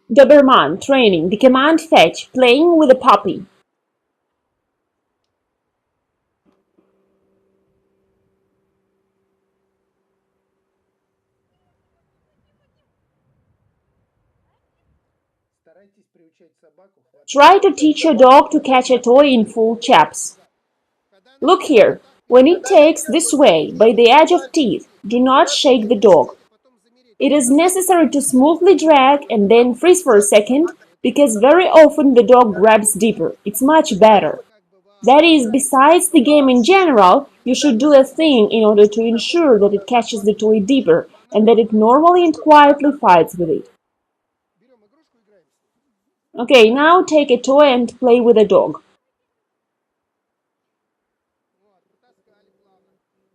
Doberman training, the command fetch, playing with a puppy. Try to teach your dog to catch a toy in full chaps. Look here, when it takes this way by the edge of teeth, do not shake the dog. It is necessary to smoothly drag and then freeze for a second because very often the dog grabs deeper. It's much better. That is, besides the game in general, you should do a thing in order to ensure that it catches the toy deeper and that it normally and quietly fights with it. Okay, now take a toy and play with a dog.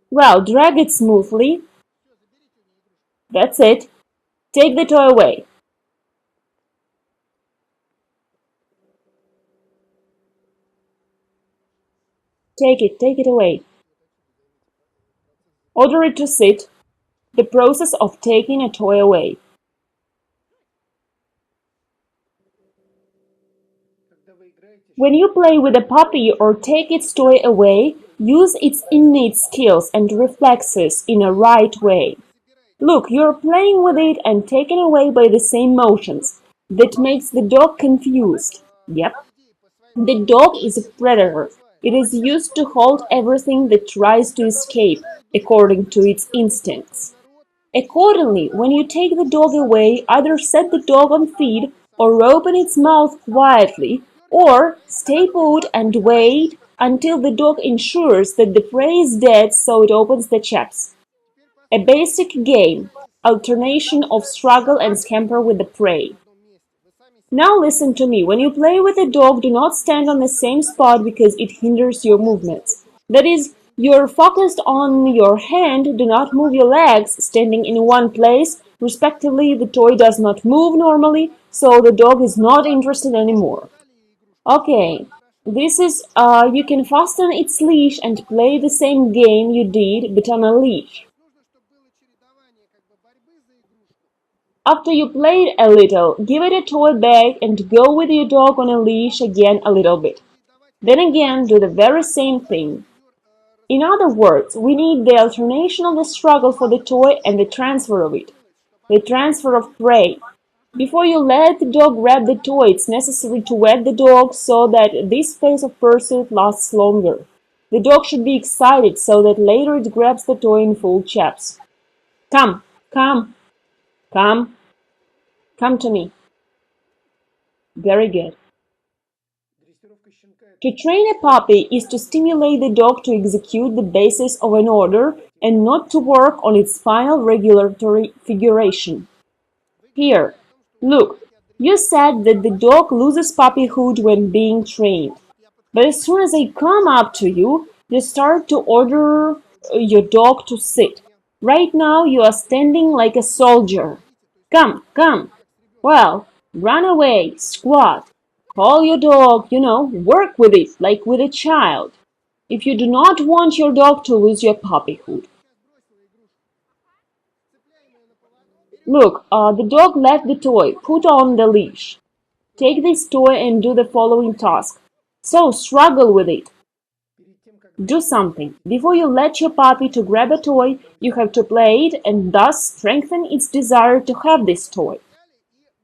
Well, drag it smoothly. That's it. Take the toy away. Take it away. Order it to sit. The process of taking a toy away. When you play with a puppy or take its toy away, use its innate skills and reflexes in a right way. Look, you're playing with it and taken away by the same motions. That makes the dog confused. Yep. The dog is a predator. It is used to hold everything that tries to escape, according to its instincts. Accordingly, when you take the dog away, either set the dog on feed or open its mouth quietly, or stay put and wait until the dog ensures that the prey is dead so it opens the chaps. A basic game, alternation of struggle and scamper with the prey. Now listen to me, when you play with a dog, do not stand on the same spot because it hinders your movements. That is, you're focused on your hand, do not move your legs, standing in one place, respectively the toy does not move normally, so the dog is not interested anymore. Okay, this is, you can fasten its leash and play the same game you did, but on a leash. After you played a little, give it a toy bag and go with your dog on a leash again a little bit. Then again, do the very same thing. In other words, we need the alternation of the struggle for the toy and the transfer of it, the transfer of prey. Before you let the dog grab the toy, it's necessary to wet the dog so that this phase of pursuit lasts longer. The dog should be excited so that later it grabs the toy in full chaps. Come, come, come, come to me. Very good. To train a puppy is to stimulate the dog to execute the basis of an order and not to work on its final regulatory figuration. Here, look, you said that the dog loses puppyhood when being trained. But as soon as I come up to you, you start to order your dog to sit. Right now you are standing like a soldier. Come, come. Well, run away, squat. Call your dog, work with it like with a child. If you do not want your dog to lose your puppyhood. Look, the dog left the toy. Put on the leash. Take this toy and do the following task. So, struggle with it. Do something. Before you let your puppy to grab a toy, you have to play it and thus strengthen its desire to have this toy.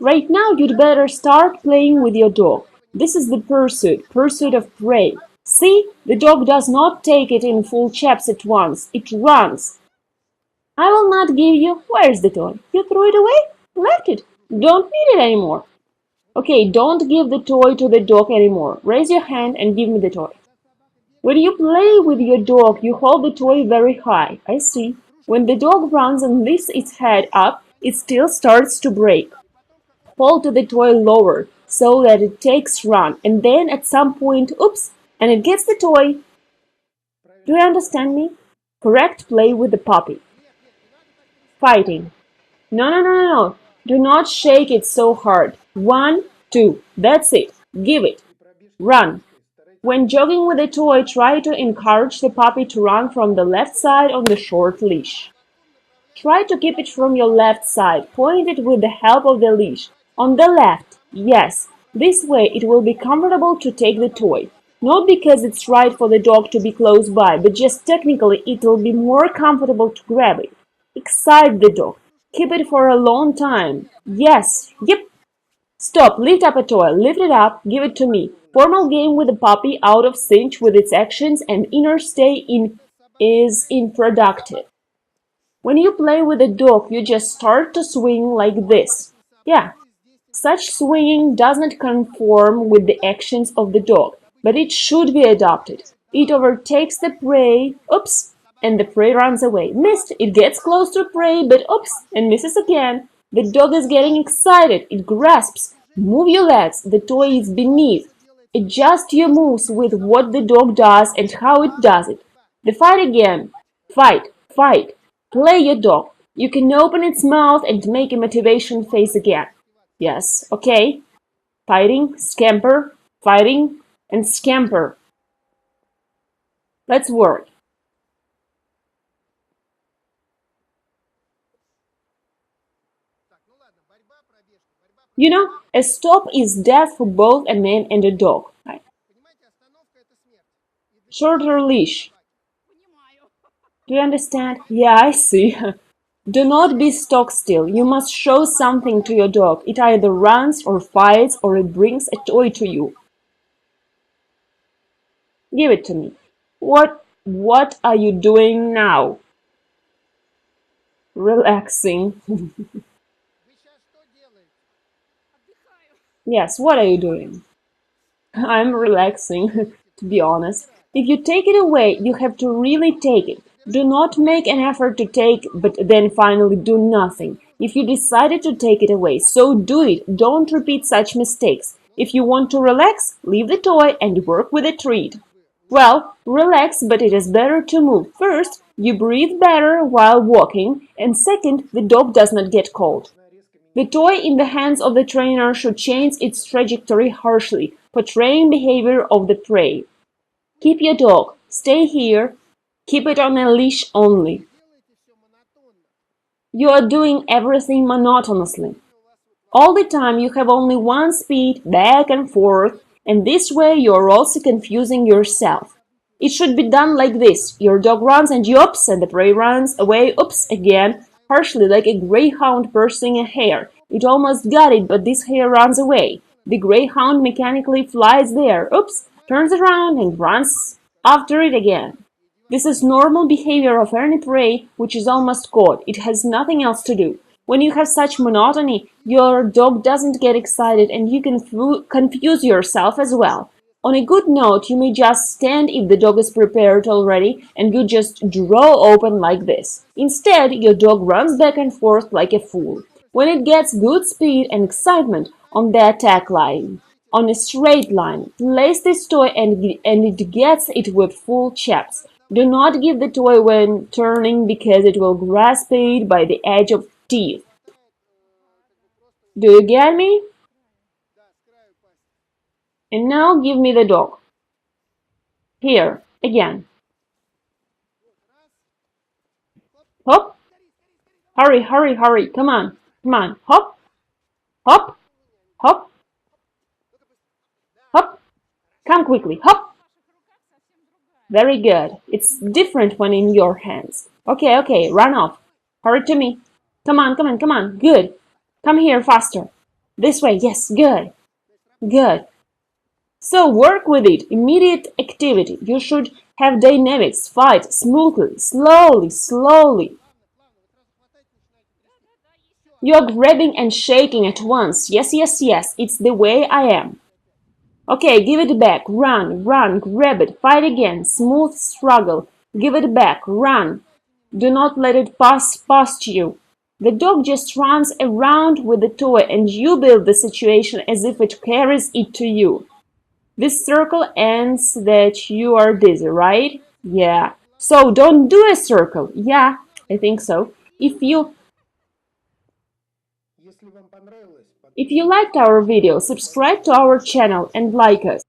Right now, you'd better start playing with your dog. This is the pursuit of prey. See, the dog does not take it in full chaps at once. It runs. I will not give you. Where's the toy? You threw it away? Left it. Don't need it anymore. Okay, don't give the toy to the dog anymore. Raise your hand and give me the toy. When you play with your dog, you hold the toy very high. I see. When the dog runs and lifts its head up, it still starts to break. Hold the toy lower so that it takes run, and then at some point, oops, and it gets the toy. Do you understand me? Correct play with the puppy. Fighting. No. Do not shake it so hard. 1, 2. That's it. Give it. Run. When jogging with a toy, try to encourage the puppy to run from the left side on the short leash. Try to keep it from your left side. Point it with the help of the leash. On the left, yes. This way it will be comfortable to take the toy. Not because it's right for the dog to be close by, but just technically it will be more comfortable to grab it. Excite the dog. Keep it for a long time. Yes, yep. Stop, lift up a toy, lift it up, give it to me. Formal game with the puppy out of sync with its actions and inner stay in is unproductive. When you play with a dog, you just start to swing like this. Yeah, such swinging does not conform with the actions of the dog, but it should be adopted. It overtakes the prey, oops, and the prey runs away. Missed, it gets close to prey, but oops, and misses again. The dog is getting excited, it grasps. Move your legs, the toy is beneath. Adjust your moves with what the dog does and how it does it. The fight again. Fight, fight. Play your dog. You can open its mouth and make a motivation face again. Yes, okay. Fighting, and scamper. Let's work. You know, a stop is death for both a man and a dog. Right? Shorter leash. Do you understand? Yeah, I see. Do not be stock still. You must show something to your dog. It either runs or fights or it brings a toy to you. Give it to me. What are you doing now? Relaxing. Yes, what are you doing? I'm relaxing, to be honest. If you take it away, you have to really take it. Do not make an effort to take, but then finally do nothing. If you decided to take it away, so do it. Don't repeat such mistakes. If you want to relax, leave the toy and work with a treat. Well, relax, but it is better to move. First, you breathe better while walking, and second, the dog does not get cold. The toy in the hands of the trainer should change its trajectory harshly, portraying behavior of the prey. Keep your dog. Stay here. Keep it on a leash only. You are doing everything monotonously. All the time you have only one speed, back and forth, and this way you are also confusing yourself. It should be done like this. Your dog runs and you oops, and the prey runs away, oops, again, harshly like a greyhound pursuing a hare. It almost got it, but this hare runs away. The greyhound mechanically flies there, oops, turns around and runs after it again. This is normal behavior of any prey which is almost caught. It has nothing else to do. When you have such monotony, your dog doesn't get excited and you can confuse yourself as well. On a good note, you may just stand if the dog is prepared already and you just draw open like this. Instead, your dog runs back and forth like a fool. When it gets good speed and excitement on the attack line, on a straight line, place this toy and it gets it with full chaps. Do not give the toy when turning because it will grasp it by the edge of teeth. Do you get me? And now give me the dog. Here, again. Hop. Hurry, hurry, hurry. Come on, come on. Hop, hop, hop, hop. Come quickly. Hop. Very good. It's different when in your hands. Okay, okay, run off. Hurry to me. Come on, come on, come on. Good. Come here faster. This way, yes, good. Good. So work with it. Immediate activity. You should have dynamics. Fight smoothly, slowly, slowly. You're grabbing and shaking at once. Yes, yes, yes. It's the way I am. Okay, give it back. Run, run, grab it. Fight again. Smooth struggle. Give it back. Run. Do not let it pass past you. The dog just runs around with the toy and you build the situation as if it carries it to you. This circle ends that you are dizzy, right? Yeah. So don't do a circle. Yeah, I think so. If you liked our video, subscribe to our channel and like us.